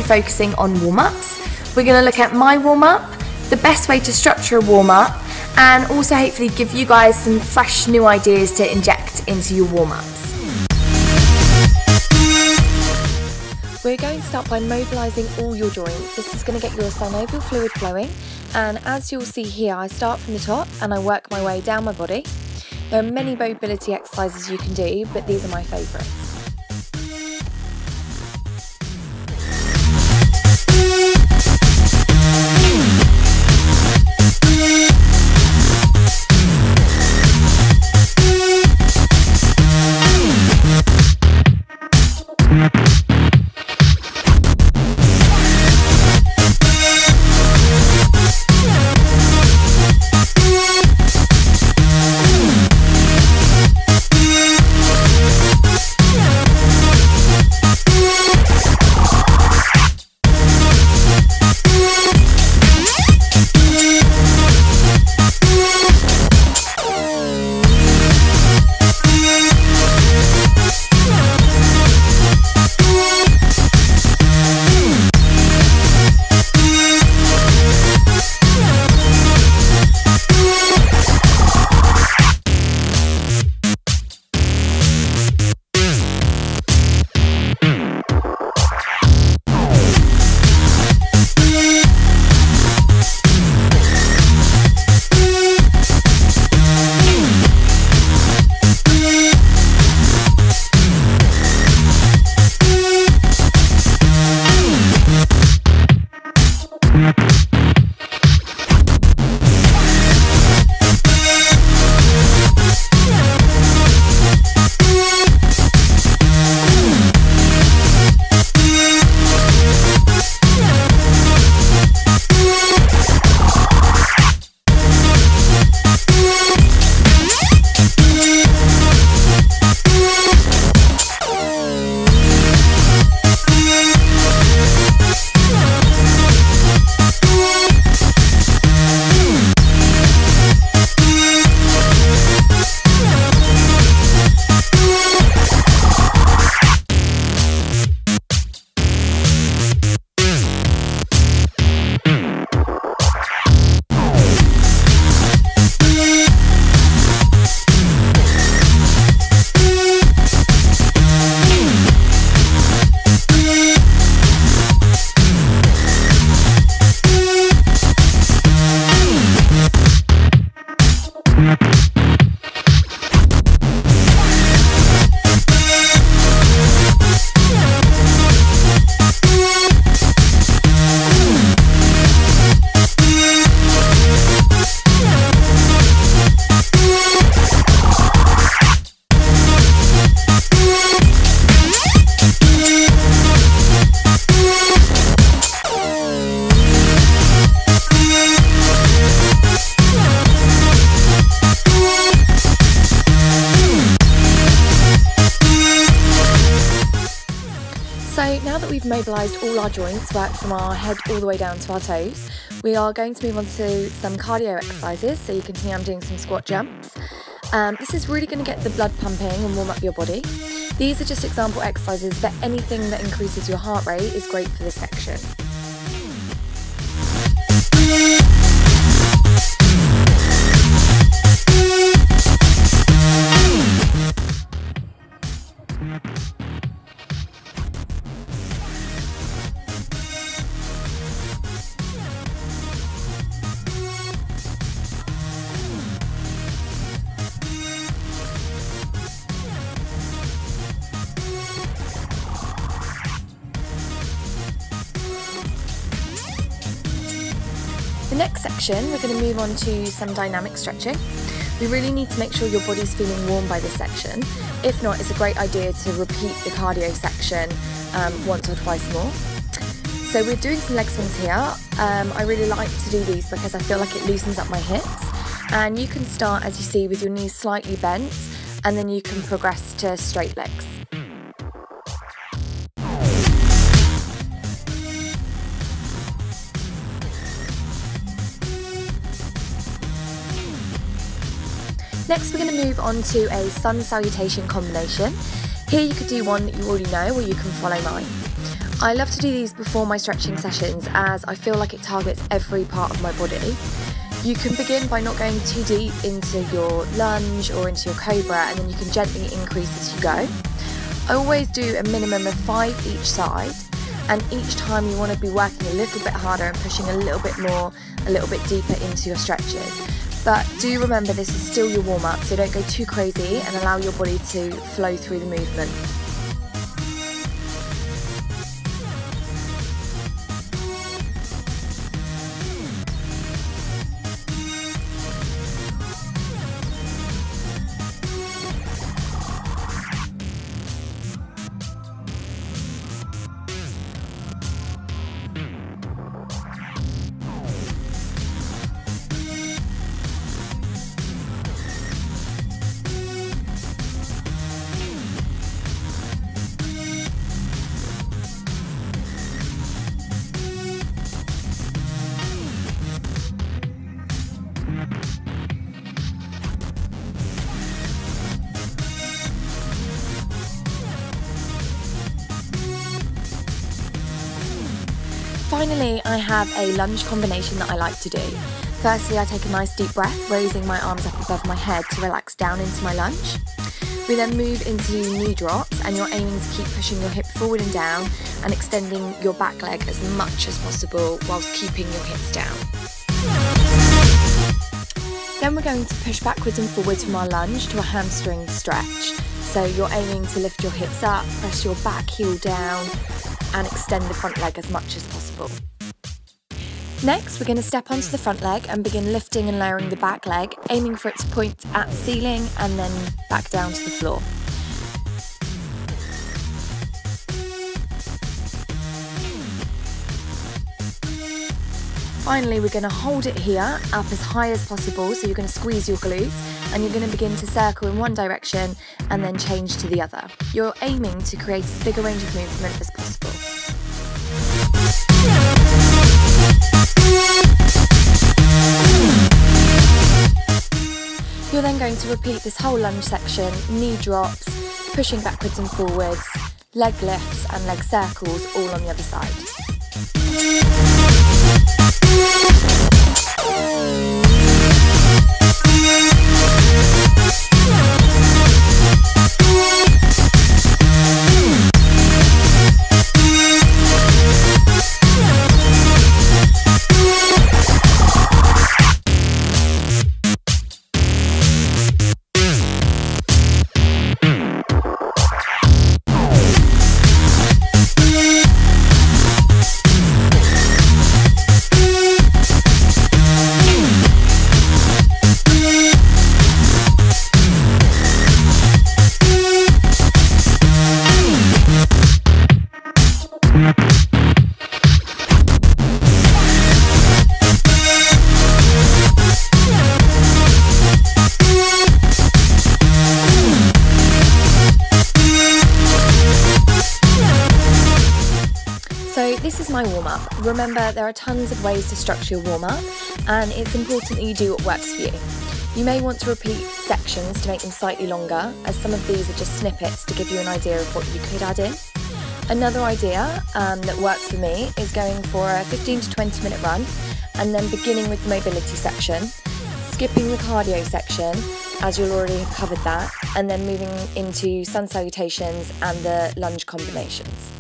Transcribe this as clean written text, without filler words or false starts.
focusing on warm-ups. We're going to look at my warm-up, the best way to structure a warm-up, and also hopefully give you guys some fresh new ideas to inject into your warm-ups. We're going to start by mobilising all your joints. This is going to get your synovial fluid flowing, and as you'll see here, I start from the top and I work my way down my body. There are many mobility exercises you can do, but these are my favourites. So now that we've mobilised all our joints, worked from our head all the way down to our toes, we are going to move on to some cardio exercises. So you can see I'm doing some squat jumps. This is really going to get the blood pumping and warm up your body. These are just example exercises, but anything that increases your heart rate is great for this section. The next section, we're going to move on to some dynamic stretching. We really need to make sure your body's feeling warm by this section. If not, it's a great idea to repeat the cardio section once or twice more. So we're doing some leg swings here. I really like to do these because I feel like it loosens up my hips. And you can start, as you see, with your knees slightly bent, and then you can progress to straight legs. Next, we're going to move on to a sun salutation combination. Here you could do one that you already know, or you can follow mine. I love to do these before my stretching sessions as I feel like it targets every part of my body. You can begin by not going too deep into your lunge or into your cobra, and then you can gently increase as you go. I always do a minimum of 5 each side, and each time you want to be working a little bit harder and pushing a little bit more, a little bit deeper into your stretches. But do remember, this is still your warm-up, so don't go too crazy and allow your body to flow through the movement. Finally, I have a lunge combination that I like to do. Firstly, I take a nice deep breath, raising my arms up above my head to relax down into my lunge. We then move into knee drops, and you're aiming to keep pushing your hip forward and down and extending your back leg as much as possible whilst keeping your hips down. Then we're going to push backwards and forwards from our lunge to a hamstring stretch. So you're aiming to lift your hips up, press your back heel down, and extend the front leg as much as possible. Next, we're going to step onto the front leg and begin lifting and lowering the back leg, aiming for it to point at the ceiling and then back down to the floor. Finally, we're going to hold it here, up as high as possible, so you're going to squeeze your glutes, and you're going to begin to circle in one direction and then change to the other. You're aiming to create as big a range of movement as possible. You're then going to repeat this whole lunge section, knee drops, pushing backwards and forwards, leg lifts and leg circles all on the other side. So this is my warm-up. Remember, there are tons of ways to structure your warm-up, and it's important that you do what works for you. You may want to repeat sections to make them slightly longer, as some of these are just snippets to give you an idea of what you could add in. Another idea that works for me is going for a 15 to 20 minute run, and then beginning with the mobility section, skipping the cardio section, as you'll already have covered that, and then moving into sun salutations and the lunge combinations.